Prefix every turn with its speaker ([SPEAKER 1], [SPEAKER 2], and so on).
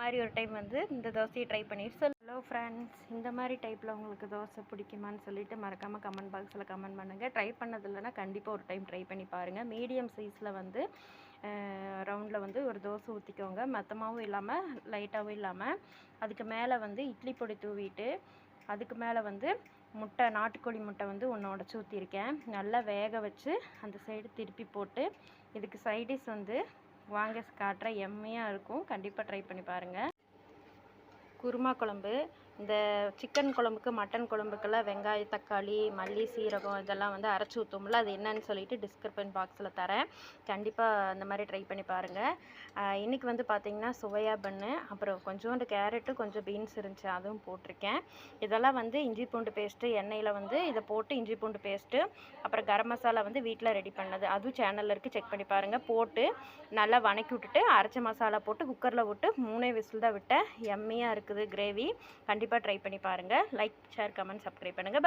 [SPEAKER 1] மாதிரி ஒரு டைம் வந்து இந்த தோசையை ட்ரை பண்ணிட்டு ஹலோ ஃப்ரெண்ட்ஸ், இந்த மாதிரி டைப்பில் உங்களுக்கு தோசை பிடிக்குமான்னு சொல்லிட்டு மறக்காமல் கமெண்ட் பாக்ஸில் கமெண்ட் பண்ணுங்கள். ட்ரை பண்ணது இல்லைன்னா கண்டிப்பாக ஒரு டைம் ட்ரை பண்ணி பாருங்கள். மீடியம் சைஸில் வந்து ரவுண்டில் வந்து ஒரு தோசை ஊற்றிக்கோங்க. மொத்தமாகவும் இல்லாமல் லைட்டாகவும் இல்லாமல். அதுக்கு மேலே வந்து இட்லி பொடி தூவிட்டு அதுக்கு மேலே வந்து முட்டை, நாட்டுக்கோழி முட்டை வந்து ஒன்று உடச்சி ஊற்றிருக்கேன். நல்லா வேக வச்சு அந்த சைடு திருப்பி போட்டு இதுக்கு சைடிஷ் வந்து வாங்க காட்டுறேன். எம்மையாக இருக்கும். கண்டிப்பாக ட்ரை பண்ணி பாருங்கள். குருமா குழம்பு. இந்த சிக்கன் குழம்புக்கு மட்டன் குழம்புக்கெல்லாம் வெங்காயம், தக்காளி, மல்லி, சீரகம் இதெல்லாம் வந்து அரைச்சி ஊற்றும்ல, அது என்னன்னு சொல்லிட்டு டிஸ்கிரிப்ஷன் பாக்ஸில் தரேன். கண்டிப்பாக அந்த மாதிரி ட்ரை பண்ணி பாருங்கள். இன்றைக்கி வந்து பார்த்திங்கன்னா சோயா பன்னு, அப்புறம் கொஞ்சோண்டு கேரட்டு, கொஞ்சம் பீன்ஸ் இருந்துச்சு, அதுவும் போட்டிருக்கேன். இதெல்லாம் வந்து இஞ்சி பூண்டு பேஸ்ட்டு, எண்ணெயில் வந்து இதை போட்டு இஞ்சி பூண்டு பேஸ்ட்டு, அப்புறம் கரம் மசாலா வந்து வீட்டில் ரெடி பண்ணது, அதுவும் சேனலில் இருக்குது, செக் பண்ணி பாருங்கள். போட்டு நல்லா வணக்கி விட்டுட்டு அரைச்ச மசாலா போட்டு குக்கரில் விட்டு 3 விசில் தான் விட்டேன். எம்மியாக இருக்குது கிரேவி. கண்டிப்பாக ட்ரை பண்ணி பாருங்கள். லைக், ஷேர், கமெண்ட், சப்ஸ்கிரைப் பண்ணுங்கள்.